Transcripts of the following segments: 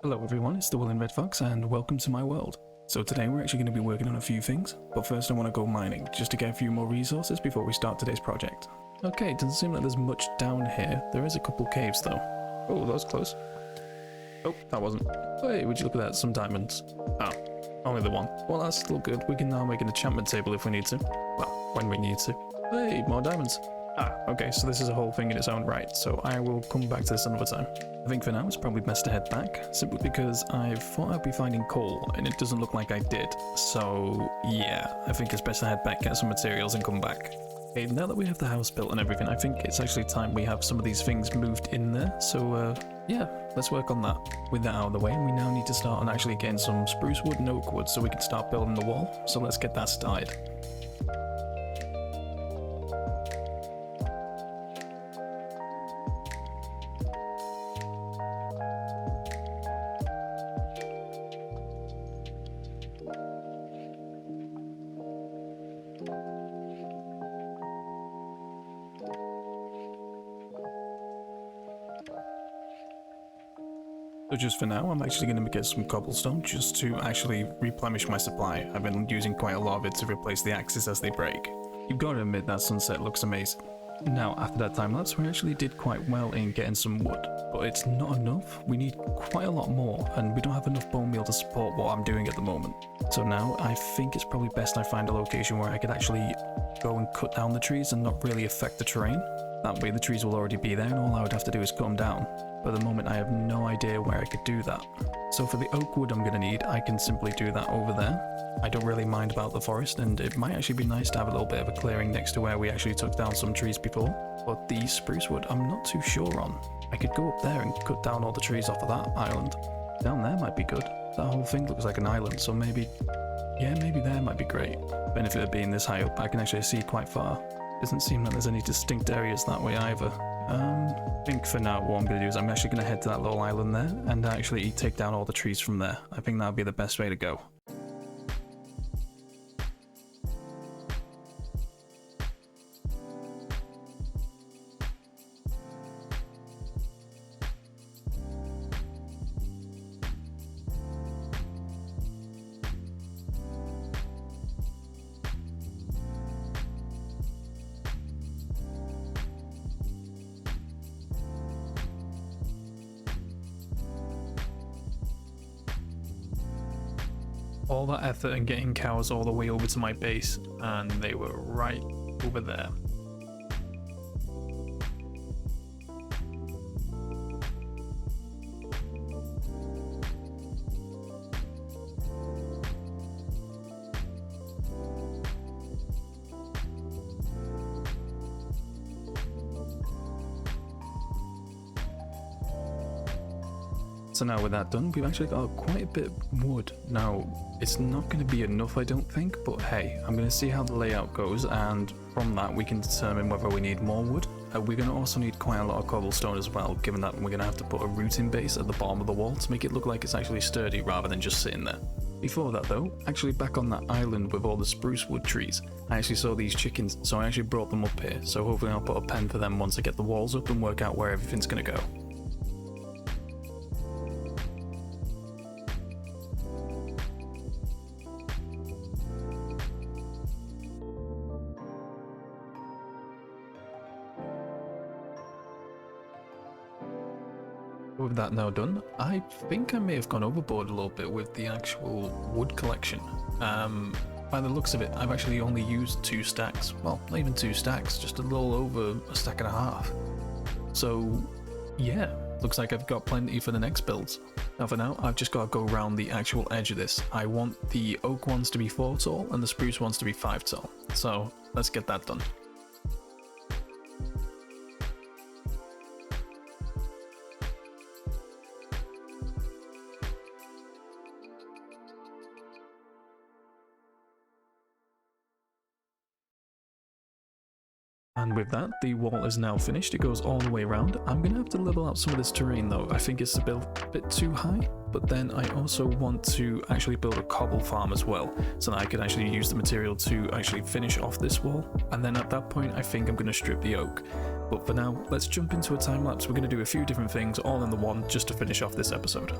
Hello everyone, it's the Will and Red Fox and welcome to my world. So today we're actually going to be working on a few things, but first I want to go mining, just to get a few more resources before we start today's project. Okay, it doesn't seem like there's much down here. There is a couple caves though. Oh, that was close. Oh, that wasn't. Hey, would you look at that, some diamonds. Oh, only the one. Well, that's still good. We can now make an enchantment table if we need to. Well, when we need to. Hey, more diamonds. Ah, okay, so this is a whole thing in its own right, so I will come back to this another time. I think for now it's probably best to head back, simply because I thought I'd be finding coal, and it doesn't look like I did. So, yeah, I think it's best to head back, get some materials, and come back. Okay, now that we have the house built and everything, I think it's actually time we have some of these things moved in there, so, yeah, let's work on that. With that out of the way, we now need to start on actually getting some spruce wood and oak wood so we can start building the wall, so let's get that started. So just for now, I'm actually going to get some cobblestone just to actually replenish my supply. I've been using quite a lot of it to replace the axes as they break. You've got to admit that sunset looks amazing. Now, after that time lapse, we actually did quite well in getting some wood, but it's not enough. We need quite a lot more, and we don't have enough bone meal to support what I'm doing at the moment. So now, I think it's probably best I find a location where I could actually go and cut down the trees and not really affect the terrain. That way the trees will already be there and all I would have to do is cut them down. But at the moment I have no idea where I could do that. So for the oak wood I'm going to need, I can simply do that over there. I don't really mind about the forest, and it might actually be nice to have a little bit of a clearing next to where we actually took down some trees before. But the spruce wood I'm not too sure on. I could go up there and cut down all the trees off of that island. Down there might be good. That whole thing looks like an island, so maybe there might be great. Benefit of being this high up, I can actually see quite far. Doesn't seem like there's any distinct areas that way either. I think for now what I'm going to do is I'm actually going to head to that little island there and actually take down all the trees from there. I think that would be the best way to go. All that effort and getting cows all the way over to my base, and they were right over there. So now with that done, we've actually got quite a bit of wood. Now, it's not going to be enough I don't think, but hey, I'm going to see how the layout goes, and from that we can determine whether we need more wood. We're going to also need quite a lot of cobblestone as well, given that we're going to have to put a rooting base at the bottom of the wall to make it look like it's actually sturdy rather than just sitting there. Before that though, actually back on that island with all the spruce wood trees, I actually saw these chickens, so I actually brought them up here, so hopefully I'll put a pen for them once I get the walls up and work out where everything's going to go. With that now done, I think I may have gone overboard a little bit with the actual wood collection. By the looks of it, I've actually only used 2 stacks. Well, not even 2 stacks, just a little over a stack and a half. So, yeah, looks like I've got plenty for the next builds. Now for now, I've just got to go around the actual edge of this. I want the oak ones to be 4 tall and the spruce ones to be 5 tall. So, let's get that done. And with that, the wall is now finished. It goes all the way around. I'm going to have to level out some of this terrain though. I think it's a bit too high, but then I also want to actually build a cobble farm as well, so that I can actually use the material to actually finish off this wall. And then at that point, I think I'm going to strip the oak. But for now, let's jump into a time lapse. We're going to do a few different things all in the one just to finish off this episode.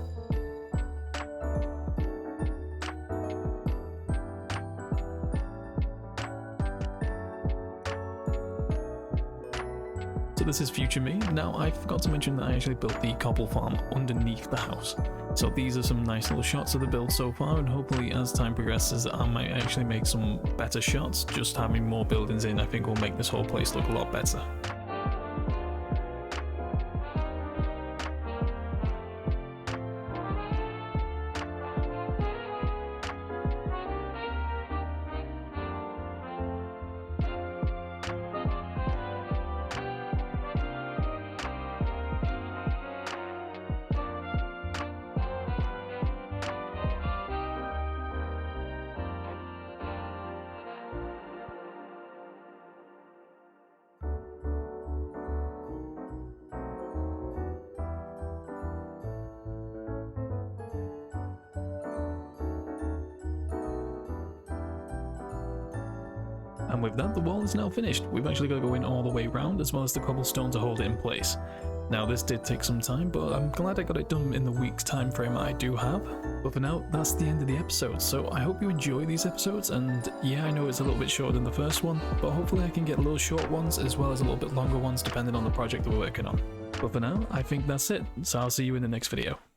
this is future me. Now, I forgot to mention that I actually built the cobble farm underneath the house. So these are some nice little shots of the build so far, and hopefully as time progresses I might actually make some better shots. Just having more buildings in I think will make this whole place look a lot better. And with that, the wall is now finished. We've actually got to go in all the way around, as well as the cobblestone to hold it in place. Now, this did take some time, but I'm glad I got it done in the week's time frame I do have. But for now, that's the end of the episode, so I hope you enjoy these episodes, and yeah, I know it's a little bit shorter than the first one, but hopefully I can get little short ones, as well as a little bit longer ones, depending on the project that we're working on. But for now, I think that's it, so I'll see you in the next video.